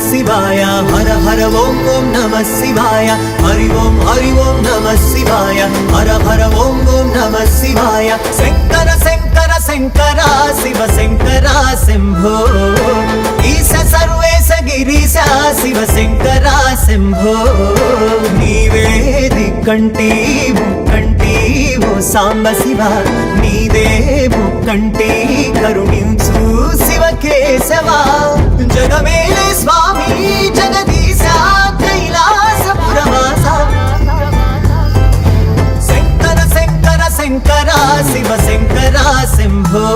శివాయ హర హర ఓం ఓం నమః శివాయ హరి ఓం నమః శివాయ హర హర ఓం ఓం నమః శివాయ శంకర శంకర శంకర శివ శంకర శంభో ఈశ సర్వేశ గిరీశ శివ శంకర శంభో నీవే దిక్కంటి ముక్కంటి ఓ సాంబ శివ నీదే ముక్కంటి కరుణించు శివ కేశవ జగమేలే స్వామి జగదీశ కైలాసపురవాస శంకర శంకర శంకర శివ శంకర శంభో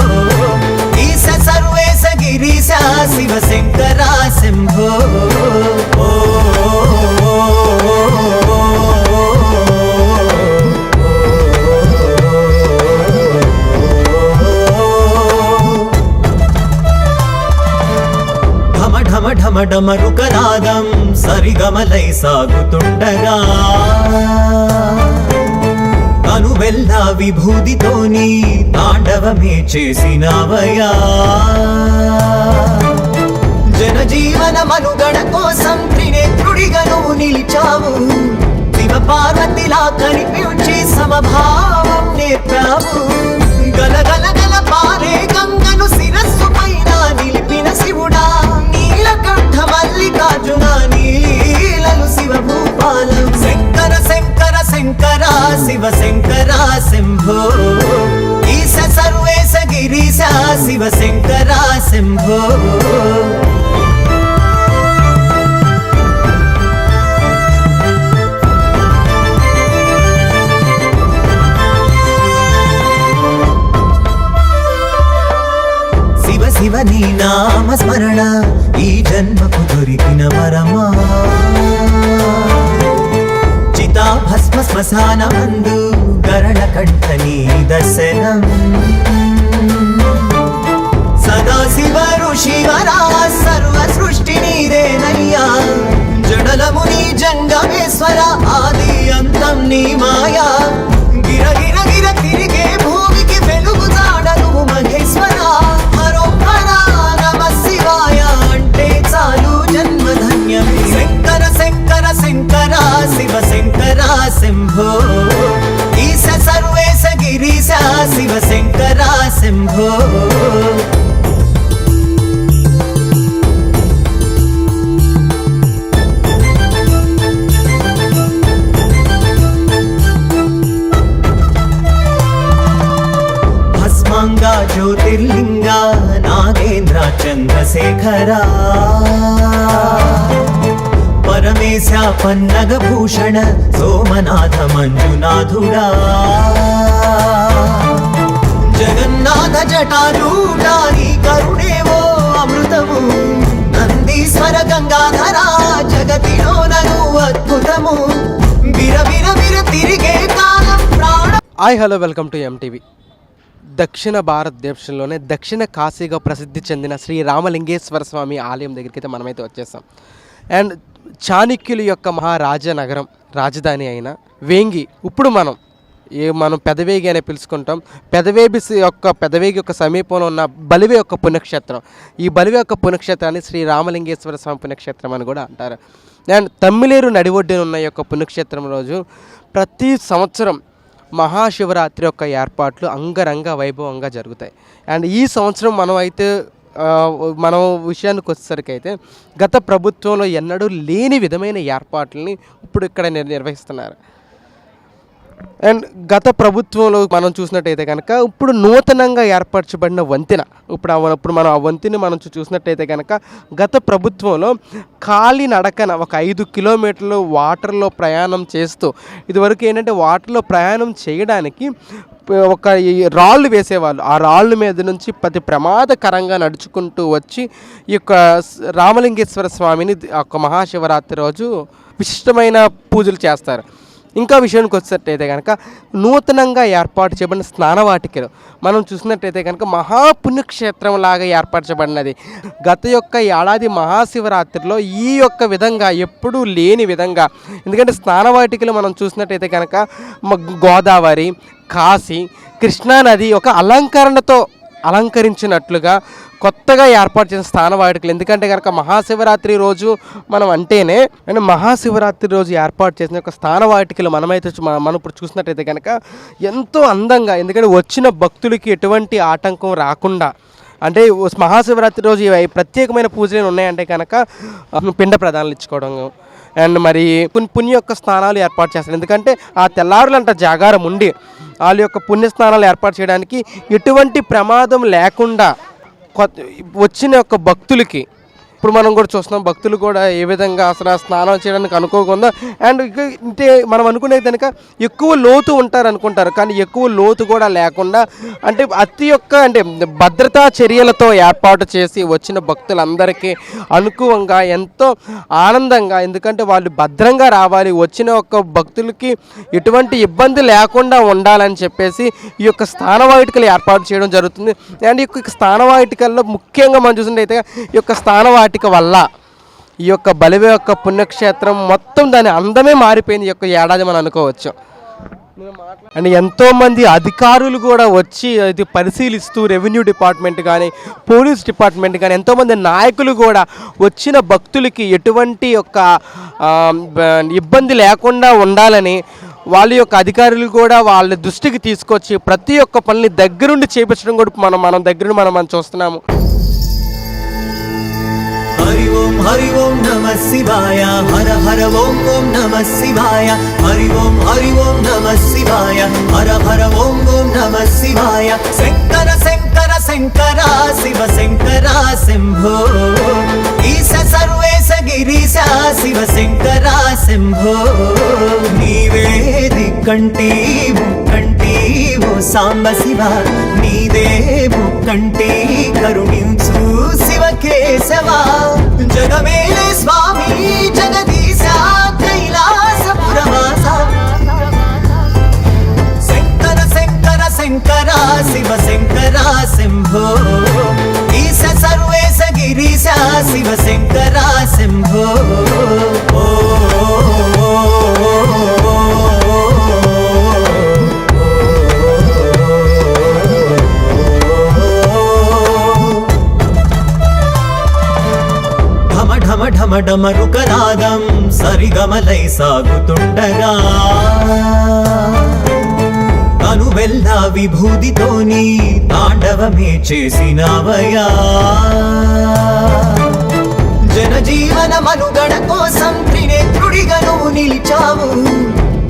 ఈశ సర్వేశ గిరీశ శివ శంకర శంభో ఢమఢమరుకనాదం సరిగమలై సాగుతుండగా కనువెల్ల విభూతితోని తాండవమే చేసినవయా జనజీవన మనుగడ కోసం త్రినేత్రుడిగా నువ్వు నిలిచావు శివ పార్వతిలా కనిపించి సమభావం నేర్పావు గలగల గల పారే గంగను శిరస్సు పైన నిలిపిన శివుడా నీలకంఠ మల్లికార్జున నీలలు శివ భూపాలం శంకర శంకర శంకర శివ శంకర శంభో ఈశ సర్వేశ గిరీశ శివ శంకర శంభో శివ నీ నామ స్మరణ ఈ జన్మకు దొరికిన వరమా చితా భస్మ శ్మశాన మందు గరళ కంఠ నీ దర్శనం సదా శివ ఋషివరా సర్వ సృష్టి నీదేనయ్యా జడలము నీ జంగమేశ్వర ఆది అంతం నీ మాయా గిర గిర గిర తిరిగే భూమికి వెలుగు జాడను మహేశ్వర శంకర శంకర శంకర శివ శంకర శంభో ఈశ సర్వేశ గిరీశ శివ శంకర శంభో భస్మాంగ జ్యోతిర్లింగ నాగేంద్ర చంద్రశేఖర పరమేశ పన్నగ భూషణ సోమనాథ మంజునాథుడా జగన్నాథ జటాజూటా నీ కరుణేవో అమృతము నందీశ్వర గంగాధర జగతిలోనను అద్భుతము బిర బిర బిర తిరిగే కాలం ప్రాణ. Hi hello welcome to MTV. దక్షిణ భారతదేశంలోనే దక్షిణ కాశీగా ప్రసిద్ధి చెందిన శ్రీ రామలింగేశ్వర స్వామి ఆలయం దగ్గరికి అయితే మనమైతే వచ్చేసాం. అండ్ చాణక్యుల యొక్క మహారాజనగరం రాజధాని అయిన వేంగి ఇప్పుడు మనం పెదవేగి అనే పిలుచుకుంటాం. పెదవేగి యొక్క సమీపంలో ఉన్న బలివే యొక్క పుణ్యక్షేత్రం. ఈ బలివే యొక్క పుణ్యక్షేత్రాన్ని శ్రీ రామలింగేశ్వర స్వామి పుణ్యక్షేత్రం అని కూడా అంటారు. అండ్ తమ్మిలేరు నడిఒడ్డున ఉన్న యొక్క పుణ్యక్షేత్రం రోజు ప్రతి సంవత్సరం మహాశివరాత్రి యొక్క ఏర్పాట్లు అంగరంగ వైభవంగా జరుగుతాయి. అండ్ ఈ సంవత్సరం మనం విషయానికి వచ్చేసరికి అయితే గత ప్రభుత్వంలో ఎన్నడూ లేని విధమైన ఏర్పాట్లని ఇప్పుడు ఇక్కడ నిర్వహిస్తున్నారు. అండ్ గత ప్రభుత్వంలో మనం చూసినట్టయితే కనుక ఇప్పుడు నూతనంగా ఏర్పరచబడిన వంతెన ఇప్పుడు మనం ఆ వంతెన మనం చూసినట్టయితే కనుక గత ప్రభుత్వంలో కాలినడకన ఒక 5 కిలోమీటర్లు వాటర్లో ప్రయాణం చేస్తూ ఇదివరకు ఏంటంటే వాటర్లో ప్రయాణం చేయడానికి ఒక రాళ్ళు వేసేవాళ్ళు. ఆ రాళ్ళ మీద నుంచి ప్రతి ప్రమాదకరంగా నడుచుకుంటూ వచ్చి ఈ యొక్క రామలింగేశ్వర స్వామిని ఒక మహాశివరాత్రి రోజు విశిష్టమైన పూజలు చేస్తారు. ఇంకా విషయానికి వచ్చేటట్టయితే కనుక నూతనంగా ఏర్పాటు చేయబడిన స్నానవాటికలు మనం చూసినట్టయితే కనుక మహాపుణ్యక్షేత్రం లాగా ఏర్పరచబడినది. గత యొక్క ఏడాది మహాశివరాత్రిలో ఈ యొక్క విధంగా ఎప్పుడూ లేని విధంగా, ఎందుకంటే స్నానవాటికలు మనం చూసినట్టయితే కనుక గోదావరి, కాశీ, కృష్ణానది ఒక అలంకరణతో అలంకరించినట్లుగా కొత్తగా ఏర్పాటు చేసిన స్థాన వాటికలు. ఎందుకంటే కనుక మహాశివరాత్రి రోజు మనం అంటేనే అంటే మహాశివరాత్రి రోజు ఏర్పాటు చేసిన ఒక స్థాన వాటికలు మనం ఇప్పుడు చూసినట్టయితే కనుక ఎంతో అందంగా, ఎందుకంటే వచ్చిన భక్తులకి ఎటువంటి ఆటంకం రాకుండా, అంటే మహాశివరాత్రి రోజు ప్రత్యేకమైన పూజలు ఉన్నాయంటే కనుక పిండ ప్రదానాలు ఇచ్చుకోవడం అండ్ మరి పుణ్య యొక్క స్నానాలు ఏర్పాటు చేస్తారు. ఎందుకంటే ఆ తెల్లారులంట జాగారం ఉండి వాళ్ళ యొక్క పుణ్యస్నానాలు ఏర్పాటు చేయడానికి ఎటువంటి ప్రమాదం లేకుండా వచ్చిన యొక్క భక్తులకి, ఇప్పుడు మనం కూడా చూస్తున్నాం భక్తులు కూడా ఏ విధంగా అసలు స్నానం చేయడానికి అనుకోకుండా, అండ్ అంటే మనం అనుకునేది కనుక ఎక్కువ లోతు ఉంటారు అనుకుంటారు, కానీ ఎక్కువ లోతు కూడా లేకుండా అంటే అంటే భద్రతా చర్యలతో ఏర్పాటు చేసి వచ్చిన భక్తులందరికీ అనుకూలంగా ఎంతో ఆనందంగా, ఎందుకంటే వాళ్ళు భద్రంగా రావాలి, వచ్చిన ఒక్క భక్తులకి ఎటువంటి ఇబ్బంది లేకుండా ఉండాలని చెప్పేసి ఈ యొక్క స్థానవాటికలు ఏర్పాటు చేయడం జరుగుతుంది. అండ్ ఈ యొక్క స్థానవాటికల్లో ముఖ్యంగా మనం చూసినట్టయితే ఈ యొక్క స్థానవాటిక వల్ల ఈ యొక్క బలివ యొక్క పుణ్యక్షేత్రం మొత్తం దాని అందమే మారిపోయింది ఈ యొక్క ఏడాది మనం అనుకోవచ్చు. అండ్ ఎంతోమంది అధికారులు కూడా వచ్చి ఇది పరిశీలిస్తూ, రెవెన్యూ డిపార్ట్మెంట్ కానీ పోలీస్ డిపార్ట్మెంట్ కానీ ఎంతోమంది నాయకులు కూడా వచ్చిన భక్తులకి ఎటువంటి యొక్క ఇబ్బంది లేకుండా ఉండాలని వాళ్ళ యొక్క అధికారులు కూడా వాళ్ళ దృష్టికి తీసుకొచ్చి ప్రతి ఒక్క పనిని దగ్గరుండి చేపించడం కూడా మనం దగ్గరుండి మనం చూస్తున్నాము. हरि ओम नमः शिवाय, हर हर ओम ओम नमः शिवाय, हरि ओम नमः शिवाय, हर हर ओम ओम नमः शिवाय. शंकर शंकर शंकर शिव शंकर शंभो, ईश सर्वेश गिरीश शिव शंकर शंभो. नीवे दिक्कंटी मुक्कंटी वो सांब शिव, नीदे मुक्कंटी करुणिंचु शिव केशवा. जगमेले स्वामी जगदीश कैलासपुरवास, शंकर शंकर शंकर शिव शंकर शंभो, ईश सर्वेश गिरीश शिव शंकर शंभो. ఢమ డమరుకనాదం సరిగమలై సాగుతుండగా, తను వెళ్ళ విభూతితోని తాండవమే చేసినవయా. జనజీవన మనుగడ కోసం త్రినేత్రుడిగా నువ్వు నిలిచావు,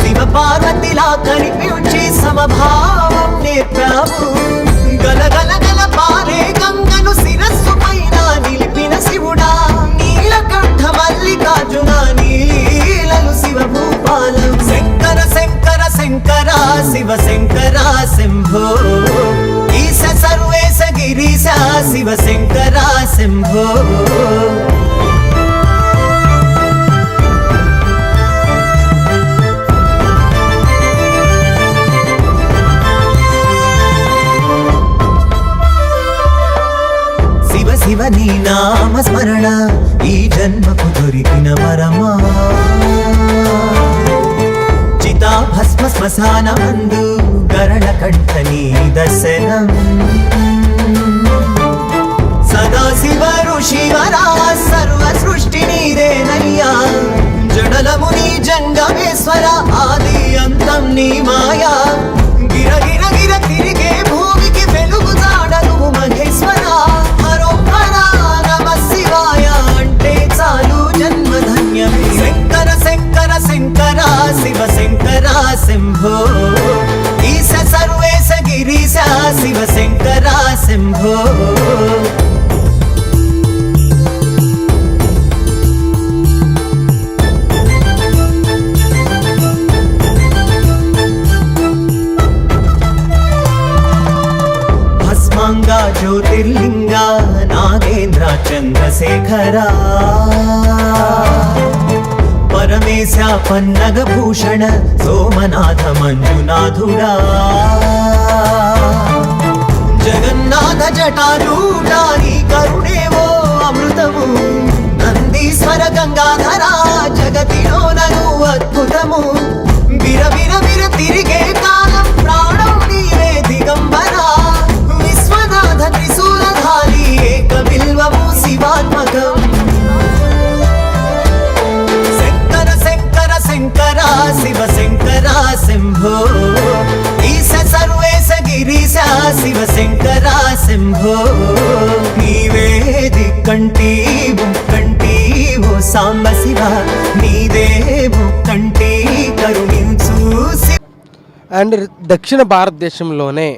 శివ పార్వతిలా కనిపించి సమభావం నేర్పావు. గలగల గల పారే గంగను శిరస్సు పైన నిలిపిన శివుడా, నీలకంఠ మల్లికార్జున నీలలు శివ భూపాలం. శంకర శంకర శంకర శివ శంకర శంభో, ఈశ సర్వేశ గిరీశ శివ శంకర శంభో. శివ నీ నామ స్మరణ ఈ జన్మకు దొరికిన వరమా. చితా భస్మ శ్మశాన మందు గరళ కంఠ నీ దర్శనం. సదా శివ ఋషివరా సర్వ సృష్టి నీదేనయ్యా. జడలము నీ జంగమేశ్వర ఆది అంతం నీ మాయా. గిర గిర గిర తిరిగే భూమికి వెలుగు జాడను మహేశ్వర. శంకర శంకర శంకర శివ శంకర శంభో, ఈశ సర్వేశ గిరీశ శివ శంకర శంభో. భస్మాంగ జ్యోతిర్లింగ నాగేంద్ర చంద్రశేఖరా. పరమేశ పన్నగ భూషణ సోమనాథ మంజునాథుడా. జగన్నాథ జటారూఢా నీ కరుణేవో అమృతము. నందీశ్వర గంగాధర జగతిలోనను అద్భుతము. విర విర విర తిరిగే కాలం ప్రాణం నీవే దిగంబర. విశ్వనాథ త్రిశూలధారి శంకర శివ శంకర శంభో ఈశ సర్వేశ గిరీశ శివ శంకర శంభో నీవే దిక్కంటి ముక్కంటి ఓ సాంబ శివ నీదే ముక్కంటి కరుణించు శివ. అండ్ దక్షిణ భారతదేశంలోనే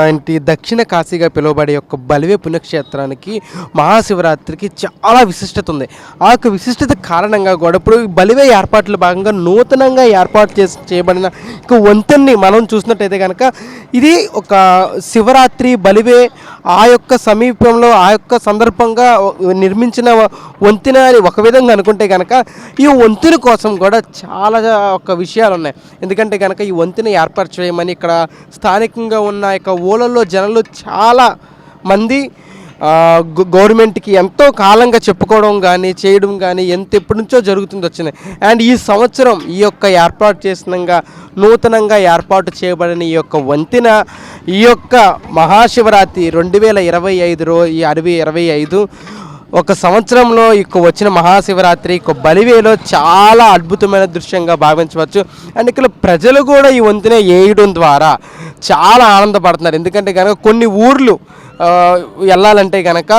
ఏంటి దక్షిణ కాశీగా పిలువబడే యొక్క బలివే పుణ్యక్షేత్రానికి మహాశివరాత్రికి చాలా విశిష్టత ఉంది. ఆ యొక్క విశిష్టత కారణంగా కూడా ఇప్పుడు బలివే ఏర్పాట్ల భాగంగా నూతనంగా ఏర్పాటు చేయబడిన ఒక వంతెన్ని మనం చూసినట్టయితే కనుక ఇది ఒక శివరాత్రి బలివే ఆ యొక్క సమీపంలో ఆ యొక్క సందర్భంగా నిర్మించిన వంతెన అని ఒక విధంగా అనుకుంటే కనుక ఈ వంతెన కోసం కూడా చాలా ఒక విషయాలు ఉన్నాయి. ఎందుకంటే కనుక ఈ వంతెన ఏర్పాటు చేయమని ఇక్కడ స్థానికంగా ఉన్న యొక్క ఊళ్ళల్లో జనాలు చాలా మంది గవర్నమెంట్కి ఎంతో కాలంగా చెప్పుకోవడం కానీ చేయడం కానీ ఎప్పటి నుంచో జరుగుతుంది వచ్చింది. అండ్ ఈ సంవత్సరం ఈ యొక్క ఏర్పాటు చేసినంగా నూతనంగా ఏర్పాటు చేయబడిన ఈ యొక్క వంతెన ఈ యొక్క మహాశివరాత్రి 2025 ఒక సంవత్సరంలో ఇక వచ్చిన మహాశివరాత్రి ఇక బలివేలో చాలా అద్భుతమైన దృశ్యంగా భావించవచ్చు. అండ్ ఇక్కడ ప్రజలు కూడా ఈ వంతెన వేయడం ద్వారా చాలా ఆనందపడుతున్నారు. ఎందుకంటే కనుక కొన్ని ఊర్లు వెళ్ళాలంటే కనుక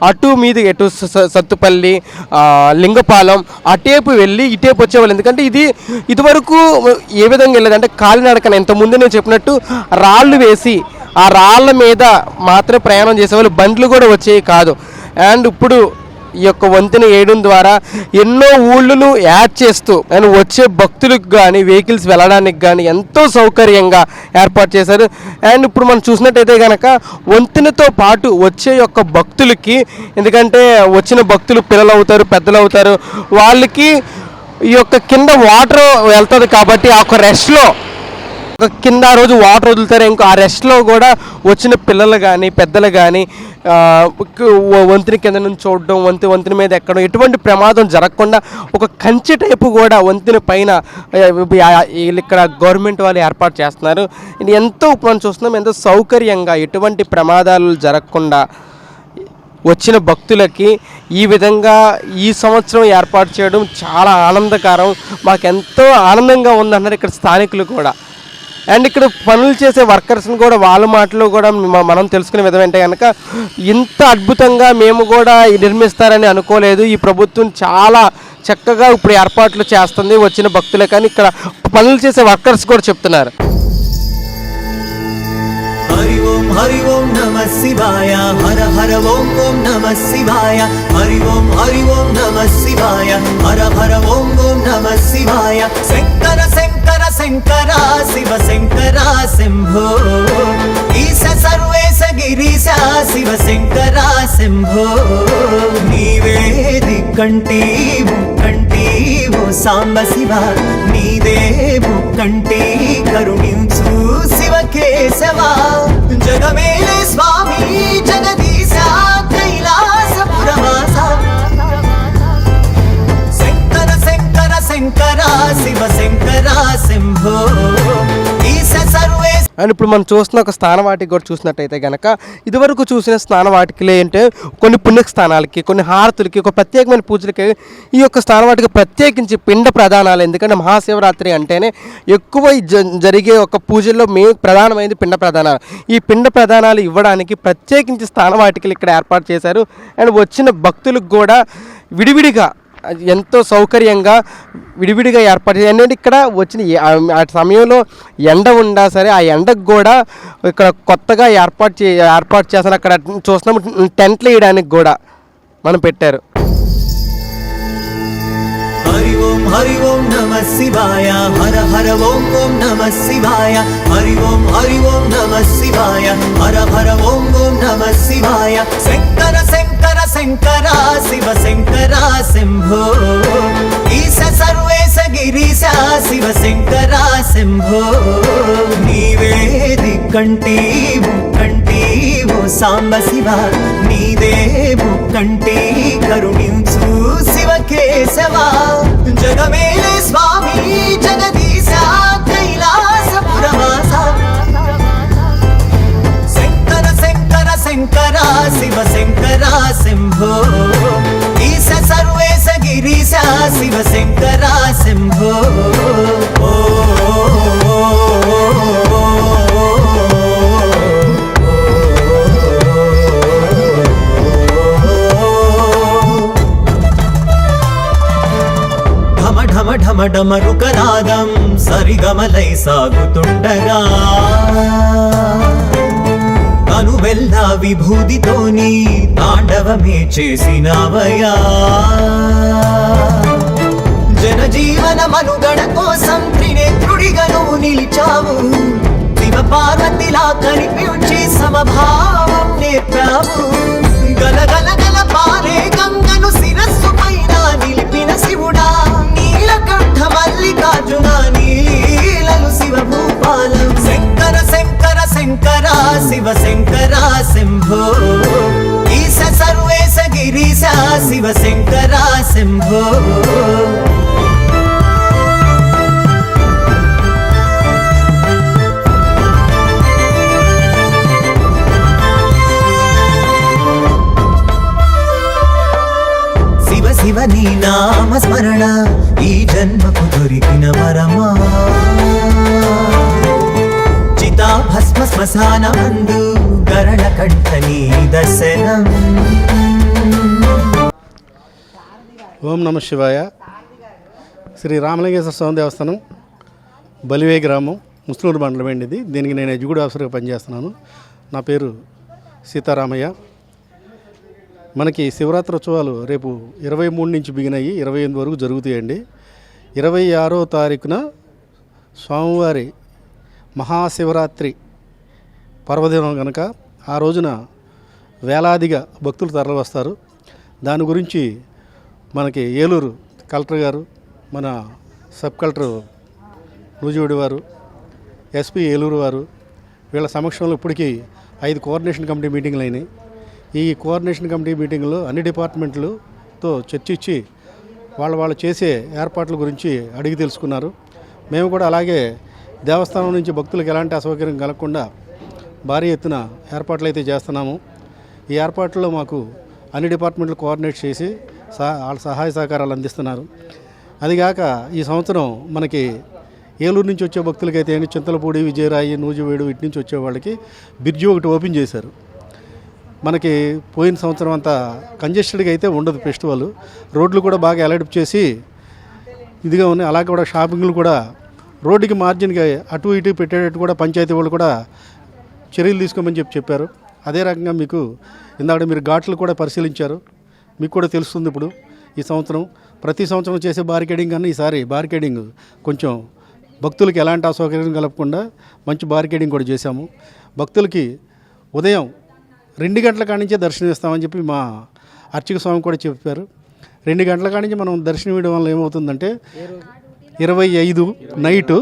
అటు మీద ఎటు సత్తుపల్లి లింగపాలెం అటేపు వెళ్ళి ఇటేపు వచ్చేవాళ్ళు. ఎందుకంటే ఇదివరకు ఏ విధంగా వెళ్ళేది అంటే కాలినడకన ఇంతకుముందు నేను చెప్పినట్టు రాళ్ళు వేసి ఆ రాళ్ళ మీద మాత్రమే ప్రయాణం చేసేవాళ్ళు, బండ్లు కూడా వచ్చేవి కాదు. అండ్ ఇప్పుడు ఈ యొక్క వంతెన వేయడం ద్వారా ఎన్నో ఊళ్ళను యాడ్ చేస్తూ అండ్ వచ్చే భక్తులకు కానీ వెహికల్స్ వెళ్ళడానికి కానీ ఎంతో సౌకర్యంగా ఏర్పాటు చేశారు. అండ్ ఇప్పుడు మనం చూసినట్టయితే కనుక వంతెనతో పాటు వచ్చే యొక్క భక్తులకి, ఎందుకంటే వచ్చిన భక్తులు పిల్లలు అవుతారు పెద్దలు అవుతారు, వాళ్ళకి ఈ యొక్క కింద వాటర్ వెళ్తుంది కాబట్టి ఆ యొక్క రెస్ట్లో కింద ఆ రోజు వాటర్ వదులుతారు. ఇంకో ఆ రెస్ట్లో కూడా వచ్చిన పిల్లలు కానీ పెద్దలు కానీ వంతెన కింద నుంచి చూడడం, వంతెన మీద ఎక్కడం, ఎటువంటి ప్రమాదం జరగకుండా ఒక కంచె టైపు కూడా వంతెన పైన ఇక్కడ గవర్నమెంట్ వాళ్ళు ఏర్పాటు చేస్తున్నారు. ఇది ఎంతో మనం చూస్తున్నాం ఎంతో సౌకర్యంగా ఎటువంటి ప్రమాదాలు జరగకుండా వచ్చిన భక్తులకి ఈ విధంగా ఈ సంవత్సరం ఏర్పాటు చేయడం చాలా ఆనందకరం. మాకెంతో ఆనందంగా ఉందన్నారు ఇక్కడ స్థానికులు కూడా. అండ్ ఇక్కడ పనులు చేసే వర్కర్స్ని కూడా వాళ్ళ మాటలో కూడా మనం తెలుసుకునే విధం ఏంటంటే కనుక ఇంత అద్భుతంగా మేము కూడా నిర్మిస్తారని అనుకోలేదు. ఈ ప్రభుత్వం చాలా చక్కగా ఇప్పుడు ఏర్పాట్లు చేస్తుంది వచ్చిన భక్తులే. కానీ ఇక్కడ పనులు చేసే వర్కర్స్ కూడా చెప్తున్నారు. హరి ఓం నమః శివాయ హర హర ఓం ఓం నమః శివాయ హరి ఓం నమః శివాయ హర హర ఓం ఓం నమః శివాయ శంకర శంకర శంకర శివ శంకర శంభో ఈశ సర్వేశ గిరీశ శివ శంకర శంభో నీవే దిక్కంటి ముక్కంటి ఓ సాంబ శివ నీదే ముక్కంటి కరుణించు శివ కేశవ జగమేలే స్వామి జగదీశ కైలాసపురవాస శంకర శంకర శంకర శివ శంకర శంభో ఈశ సర్వే. అండ్ ఇప్పుడు మనం చూస్తున్న ఒక స్నానవాటికి కూడా చూసినట్టయితే కనుక ఇదివరకు చూసిన స్నానవాటికలే అంటే కొన్ని పుణ్యస్థానాలకి కొన్ని హారతులకి ఒక ప్రత్యేకమైన పూజలకి ఈ యొక్క స్నానవాటికి ప్రత్యేకించి పిండ ప్రదానాలు. ఎందుకంటే మహాశివరాత్రి అంటేనే ఎక్కువ జరిగే ఒక పూజల్లో ప్రధానమైనది పిండ ప్రదానాలు. ఈ పిండ ప్రదానాలు ఇవ్వడానికి ప్రత్యేకించి స్నానవాటికలు ఇక్కడ ఏర్పాటు చేశారు. అండ్ వచ్చిన భక్తులకు కూడా విడివిడిగా ఎంతో సౌకర్యంగా విడివిడిగా ఏర్పాటు ఏంటంటే ఇక్కడ వచ్చిన ఆ సమయంలో ఎండ ఉన్నా సరే ఆ ఎండకు కూడా ఇక్కడ కొత్తగా ఏర్పాటు చేస్తారు. అక్కడ చూస్తున్నాం టెంట్లు వేయడానికి కూడా మనం పెట్టారు. హరి ఓం నమః శివాయ హర హర ఓం ఓం నమః శివాయ హరి ఓం నమః శివాయ హర హర ఓం ఓం నమః శివాయ శంకర శంకర శంకర శివ శంకర శంభో ఈశ సర్వేశ గిరీశ శివ శంకర శంభో నీవే దిక్కంటి ముక్కంటి ఓ సాంబ శివ నీదే ముక్కంటి కరుణించు శివ కేశవ జగమేలే స్వామి జగదీశ కైలాసపురవాస శంకర శంకర శంకర శివ శంకర శంభో ఈశ సర్వేశ గిరీశ శివ శంకర శంభో డమడమరుకనాదం సరిగమలై సాగుతుండగా కనువెల్ల విభూతితోని తాండవమే చేసినవయా జనజీవన మనుగడ కోసం త్రినేత్రుడిగా నువ్వు నిలిచావు శివ పార్వతిలా కనిపించి సమభావం నేర్పావు గలగలగల పారే గంగను శిరస్సు పైన నిలిపిన శివుడా నీలకంఠ మల్లికార్జున నీలలు శివ భూపాలం శంకర శంకర శంకర శివ శంకర శంభో ఈశ సర్వేశ గిరీశ శివ శంకర శంభో శివ నీ నామ స్మరణ ఈ జన్మకు దొరికిన వరమా చితా భస్మ శ్మశాన మందు గరళ కంఠ నీ దర్శనం. ఓం నమ శివాయ. శ్రీ రామలింగేశ్వర స్వామి దేవస్థానం బలివే గ్రామం ముస్నూరు మండలం అండి. ఇది దీనికి నేను ఎగ్జిక్యూటివ్ ఆఫీసర్గా పనిచేస్తున్నాను. నా పేరు సీతారామయ్య. మనకి శివరాత్రి ఉత్సవాలు రేపు 23 నుంచి బిగినయ్యి 28 వరకు జరుగుతాయండి. 26వ తారీఖున స్వామివారి మహాశివరాత్రి పర్వదినం కనుక ఆ రోజున వేలాదిగా భక్తులు తరలి వస్తారు. దాని గురించి మనకి ఏలూరు కలెక్టర్ గారు, మన సబ్ కలెక్టర్ నూజివీడు వారు, ఎస్పీ ఏలూరు వారు వీళ్ళ సమక్షంలో ఇప్పటికీ 5 కోఆర్డినేషన్ కమిటీ మీటింగ్లు అయినాయి. ఈ కోఆర్డినేషన్ కమిటీ మీటింగ్లో అన్ని డిపార్ట్మెంట్లతో చర్చించి వాళ్ళు చేసే ఏర్పాట్ల గురించి అడిగి తెలుసుకున్నారు. మేము కూడా అలాగే దేవస్థానం నుంచి భక్తులకు ఎలాంటి అసౌకర్యం కలగకుండా భారీ ఎత్తున ఏర్పాట్లు అయితే చేస్తున్నాము. ఈ ఏర్పాట్లలో మాకు అన్ని డిపార్ట్మెంట్లు కోఆర్డినేట్ చేసి వాళ్ళ సహాయ సహకారాలు అందిస్తున్నారు. అదిగాక ఈ సంవత్సరం మనకి ఏలూరు నుంచి వచ్చే భక్తులకైతే చింతలపూడి, విజయరాయి, నూజివీడు ఇటు నుంచి వచ్చే వాళ్ళకి బ్రిడ్జి ఒకటి ఓపెన్ చేశారు. మనకి పోయిన సంవత్సరం అంతా కంజెస్టెడ్గా అయితే ఉండదు ఫెస్టివల్. రోడ్లు కూడా బాగా అలర్ట్ చేసి ఇదిగా ఉన్నాయి. అలాగే కూడా షాపింగ్లు కూడా రోడ్డుకి మార్జిన్గా అటు ఇటు పెట్టేటట్టు కూడా పంచాయతీ వాళ్ళు కూడా చర్యలు తీసుకోమని చెప్పారు. అదే రకంగా మీకు ఇందాక మీరు ఘాట్లు కూడా పరిశీలించారు, మీకు కూడా తెలుస్తుంది. ఇప్పుడు ఈ సంవత్సరం ప్రతి సంవత్సరం చేసే బారికేడింగ్ కన్నా ఈసారి బారికేడింగ్ కొంచెం భక్తులకి ఎలాంటి అసౌకర్యం కలగకుండా మంచి బారికేడింగ్ కూడా చేశాము. భక్తులకి ఉదయం 2 గంటల కాడి నుంచే దర్శనం ఇస్తామని చెప్పి మా అర్చక స్వామి కూడా చెప్పారు. 2 గంటల కాడి నుంచి మనం దర్శనం ఇవ్వడం వల్ల ఏమవుతుందంటే 25 నైటు,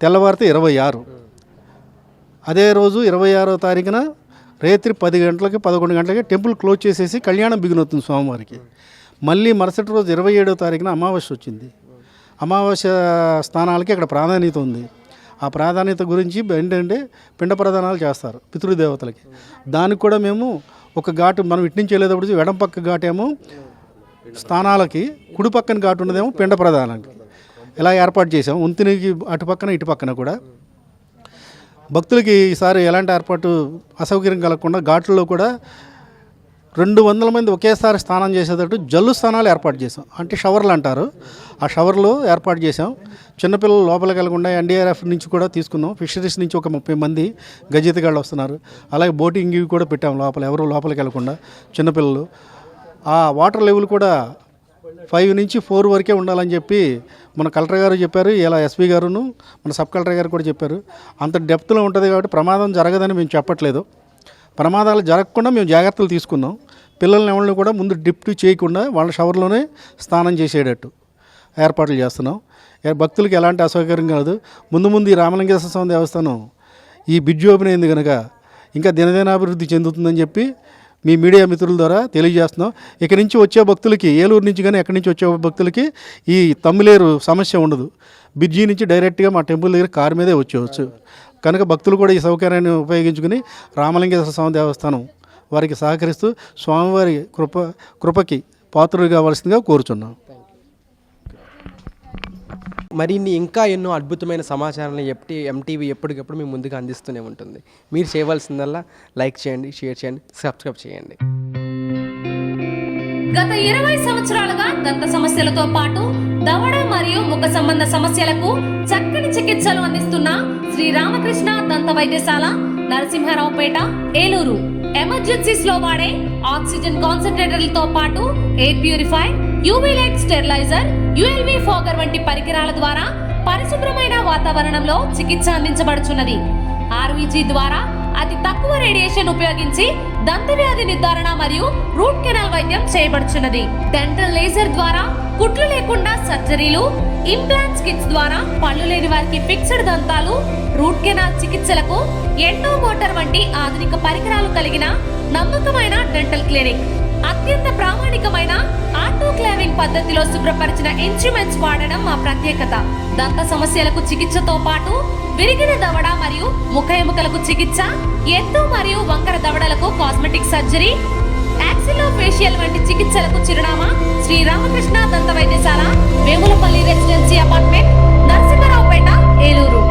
తెల్లవారితే 26. అదే రోజు 26వ తారీఖున రాత్రి 10 గంటలకి 11 గంటలకి టెంపుల్ క్లోజ్ చేసేసి కళ్యాణం బిగినవుతుంది స్వామివారికి. మళ్ళీ మరుసటి రోజు 27వ తారీఖున అమావాస్య వచ్చింది. అమావాస్య స్థానాలకి అక్కడ ప్రాధాన్యత ఉంది. ఆ ప్రాధాన్యత గురించి ఏంటంటే పిండ ప్రదానాలు చేస్తారు పితృదేవతలకి. దానికి కూడా మేము ఒక ఘాటు మనం ఇటు నుంచి వెళ్ళేటప్పుడు ఎడం పక్క ఘాటేమో స్థానాలకి, కుడి పక్కన ఘాటు ఉన్నదేమో పిండ ప్రదానానికి ఇలా ఏర్పాటు చేసాము. వంతినికి అటు పక్కన ఇటు పక్కన కూడా భక్తులకి ఈసారి ఎలాంటి ఏర్పాటు అసౌకర్యం కలగకుండా ఘాట్లలో కూడా 200 మంది ఒకేసారి స్నానం చేసేటట్టు జల్లు స్నానాలు ఏర్పాటు చేసాం. అంటే షవర్లు అంటారు, ఆ షవర్లు ఏర్పాటు చేసాం. చిన్నపిల్లలు లోపలికి వెళ్ళకుండా ఎన్డీఆర్ఎఫ్ నుంచి కూడా తీసుకున్నాం. ఫిషరీస్ నుంచి ఒక 30 మంది గజెతగాళ్ళు వస్తున్నారు. అలాగే బోటింగ్ కూడా పెట్టాం లోపల, ఎవరు లోపలికి వెళ్ళకుండా చిన్నపిల్లలు. ఆ వాటర్ లెవెల్ కూడా 5 నుంచి 4 వరకే ఉండాలని చెప్పి మన కలెక్టర్ గారు చెప్పారు. ఇలా ఎస్పీ గారును మన సబ్ కలెక్టర్ గారు కూడా చెప్పారు. అంత డెప్త్లో ఉంటుంది కాబట్టి ప్రమాదం జరగదని మేము చెప్పట్లేదు. ప్రమాదాలు జరగకుండా మేము జాగ్రత్తలు తీసుకున్నాం. పిల్లల్ని ఎవరిని కూడా ముందు డిప్ చేయకుండా వాళ్ళ షవర్లోనే స్నానం చేసేటట్టు ఏర్పాట్లు చేస్తున్నాం. భక్తులకి ఎలాంటి అసౌకర్యం కాదు. ముందు ఈ రామలింగేశ్వర స్వామి దేవస్థానం ఈ బ్రిడ్జ్ ఓపెన్ అయింది కనుక ఇంకా దినదినాభివృద్ధి చెందుతుందని చెప్పి మీ మీడియా మిత్రుల ద్వారా తెలియజేస్తున్నాం. ఇక్కడి నుంచి వచ్చే భక్తులకి, ఏలూరు నుంచి కానీ ఎక్కడి నుంచి వచ్చే భక్తులకి ఈ తమ్మిలేరు సమస్య ఉండదు. బ్రిడ్జి నుంచి డైరెక్ట్గా మా టెంపుల్ దగ్గర కారు మీదే వచ్చేవచ్చు. కనుక భక్తులు కూడా ఈ సౌకర్యాన్ని ఉపయోగించుకుని రామలింగేశ్వర స్వామి దేవస్థానం వారికి సహకరిస్తూ స్వామివారి కృపకి పాత్రులు కావాల్సిందిగా కోరుచున్నాం. మరిన్ని ఇంకా ఎన్నో అద్భుతమైన సమాచారాన్ని ఎంటీవీ ఎప్పటికప్పుడు మీ ముందుగా అందిస్తూనే ఉంటుంది. మీరు చేయవలసిందల్లా లైక్ చేయండి, షేర్ చేయండి, సబ్స్క్రైబ్ చేయండి. గత 20 సంవత్సరాలుగా దంత సమస్యలతో పాటు దవడ మరియు ముఖ సంబంధ సమస్యలకు చక్కని చికిత్సలు అందిస్తున్న శ్రీ రామకృష్ణ దంత వైద్యశాల, నరసింహారావుపేట, ఏలూరు. ఎమర్జెన్సీస్ లో వాడే ఆక్సిజన్ కాన్సంట్రేటర్లతో పాటు air purify, UV light steriliser, ULV fogger వంటి పరికరాల ద్వారా పరిశుభ్రమైన వాతావరణంలో చికిత్స అందించబడుచున్నది. ఆర్వీజీ ద్వారా అతి తక్కువ రేడియేషన్ ఉపయోగించి దంత వ్యాధి నిర్ధారణ మరియు రూట్ కెనాల్ వైద్యం చేయబడుచున్నది. డెంటల్ లేజర్ ద్వారా కుట్లు లేకుండా సర్జరీలు, ఇంప్లాంట్స్ కిట్స్ ద్వారా పళ్ళు లేని వారికి ఫిక్స్డ్ దంతాలు, రూట్ కెనాల్ చికిత్సలకు ఎండో మోటార్ వంటి ఆధునిక పరికరాలు కలిగిన నమ్మకమైన డెంటల్ క్లినిక్. అత్యంత ప్రామాణికమైన ఆటోక్లావింగ్ పద్ధతిలో శుభ్రపరిచిన ఇన్స్ట్రుమెంట్స్ వాడడం మా ప్రత్యేకత. దంత సమస్యలకు చికిత్సతో పాటు విరిగిన దవడ మరియు ముఖ ఎముకలకు చికిత్స, ఎత్తు మరియు వంకర దవడలకు కాస్మెటిక్ సర్జరీ, యాక్సిలోఫేషియల్ వంటి చికిత్సలకు చిరునామా శ్రీ రామకృష్ణ దంత వైద్యశాల, వేములపల్లి రెసిడెన్సీ అపార్ట్మెంట్, నరసింహారావుపేట, ఏలూరు.